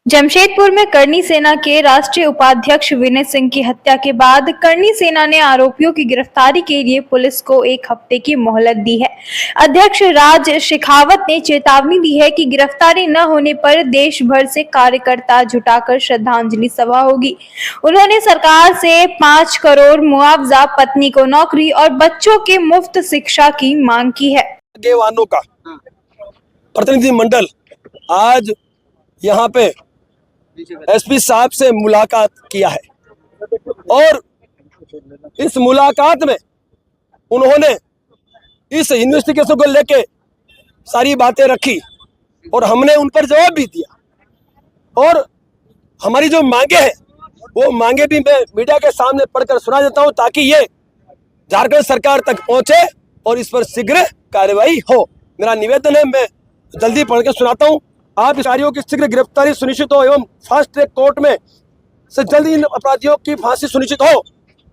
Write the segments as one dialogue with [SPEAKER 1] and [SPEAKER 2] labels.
[SPEAKER 1] जमशेदपुर में करनी सेना के राष्ट्रीय उपाध्यक्ष विनय सिंह की हत्या के बाद करनी सेना ने आरोपियों की गिरफ्तारी के लिए पुलिस को 1 हफ्ते की मोहलत दी है। अध्यक्ष राज शेखावत ने चेतावनी दी है कि गिरफ्तारी न होने पर देश भर से कार्यकर्ता जुटाकर श्रद्धांजलि सभा होगी। उन्होंने सरकार से 5 करोड़ मुआवजा, पत्नी को नौकरी और बच्चों के मुफ्त शिक्षा की मांग की है।
[SPEAKER 2] आगेवानों का प्रतिनिधिमंडल आज यहाँ पे एसपी साहब से मुलाकात किया है और इस मुलाकात में उन्होंने इस इन्वेस्टिगेशन को लेके सारी बातें रखी और हमने उन पर जवाब भी दिया और हमारी जो मांगे हैं वो मांगे भी मैं मीडिया के सामने पढ़कर सुना देता हूं ताकि ये झारखंड सरकार तक पहुंचे और इस पर शीघ्र कार्रवाई हो। मेरा निवेदन है, मैं जल्दी पढ़ के सुनाता हूं। आप अधिकारियों की शीघ्र गिरफ्तारी सुनिश्चित हो एवं फास्ट ट्रैक कोर्ट में से जल्दी इन अपराधियों की फांसी सुनिश्चित हो।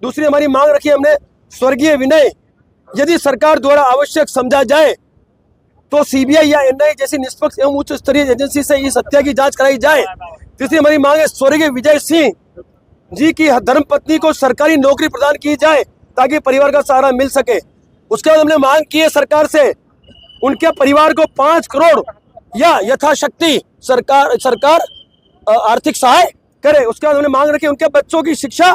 [SPEAKER 2] दूसरी हमारी मांग रखी हमने, स्वर्गीय विनय यदि सरकार द्वारा आवश्यक समझा जाए तो सीबीआई या एनआईए जैसी निष्पक्ष एवं उच्च स्तरीय एजेंसी से इस हत्या की जांच कराई जाए। तीसरी हमारी मांग है, स्वर्गीय विजय सिंह जी की धर्मपत्नी को सरकारी नौकरी प्रदान की जाए ताकि परिवार का सहारा मिल सके। उसके बाद हमने मांग की है सरकार से उनके परिवार को 5 करोड़ या यथाशक्ति सरकार आर्थिक सहाय करे। उसके बाद हमने मांग रखी है उनके बच्चों की शिक्षा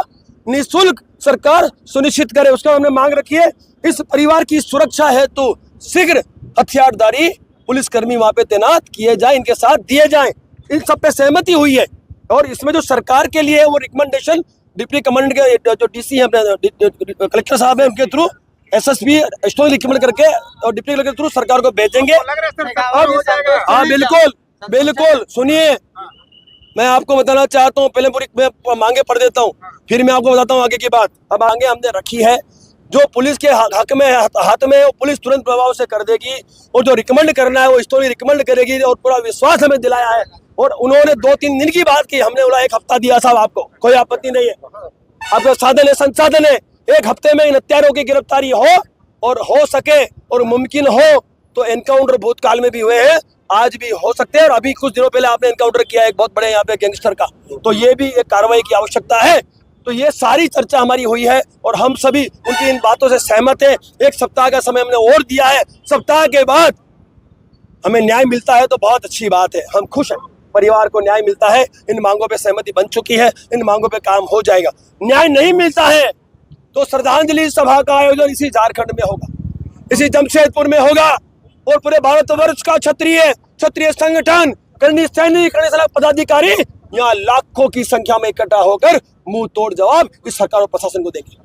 [SPEAKER 2] निःशुल्क सरकार सुनिश्चित करे। उसके बाद हमने मांग रखी है इस परिवार की सुरक्षा हेतु शीघ्र हथियारधारी पुलिसकर्मी वहां पे तैनात किए जाए, इनके साथ दिए जाएं। इन सब पे सहमति हुई है और इसमें जो सरकार के लिए है वो रिकमेंडेशन डिप्टी कमांडेंट के जो डीसी है कलेक्टर साहब है उनके थ्रू एसएसपी स्टोरी रिकमेंड करके और डिप्टी कलेक्टर के थ्रू सरकार को भेजेंगे। हाँ बिल्कुल सुनिए, मैं आपको बताना चाहता हूँ, पहले पूरी मैं मांगे पढ़ देता हूँ फिर मैं आपको बताता हूँ आगे की बात। अब मांगे हमने रखी है, जो पुलिस के हाथ में है वो पुलिस तुरंत प्रभाव से कर देगी और जो रिकमेंड करना है वो स्टोरी रिकमेंड करेगी और पूरा विश्वास हमें दिलाया है। और उन्होंने 2-3 दिन की बात की, हमने बोला 1 हफ्ता दिया साहब, आपको कोई आपत्ति नहीं है, आपका साधन है संसाधन है, 1 हफ्ते में इन हत्यारों की गिरफ्तारी हो और हो सके और मुमकिन हो तो एनकाउंटर भूतकाल में भी हुए हैं, आज भी हो सकते हैं और अभी कुछ दिनों पहले आपने एनकाउंटर किया एक बहुत बड़े यहाँ पे गैंगस्टर का, तो ये भी एक कार्रवाई की आवश्यकता है। तो ये सारी चर्चा हमारी हुई है और हम सभी उनकी इन बातों से सहमत हैं। 1 सप्ताह का समय हमने और दिया है, सप्ताह के बाद हमें न्याय मिलता है तो बहुत अच्छी बात है, हम खुश हैं, परिवार को न्याय मिलता है, इन मांगों पे सहमति बन चुकी है, इन मांगों पे काम हो जाएगा। न्याय नहीं मिलता है तो श्रद्धांजलि सभा का आयोजन इसी झारखंड में होगा, इसी जमशेदपुर में होगा और पूरे भारतवर्ष का क्षत्रिय संगठन करनी सैनिक पदाधिकारी यहाँ लाखों की संख्या में इकट्ठा होकर मुंह तोड़ जवाब इस सरकार और प्रशासन को देंगे।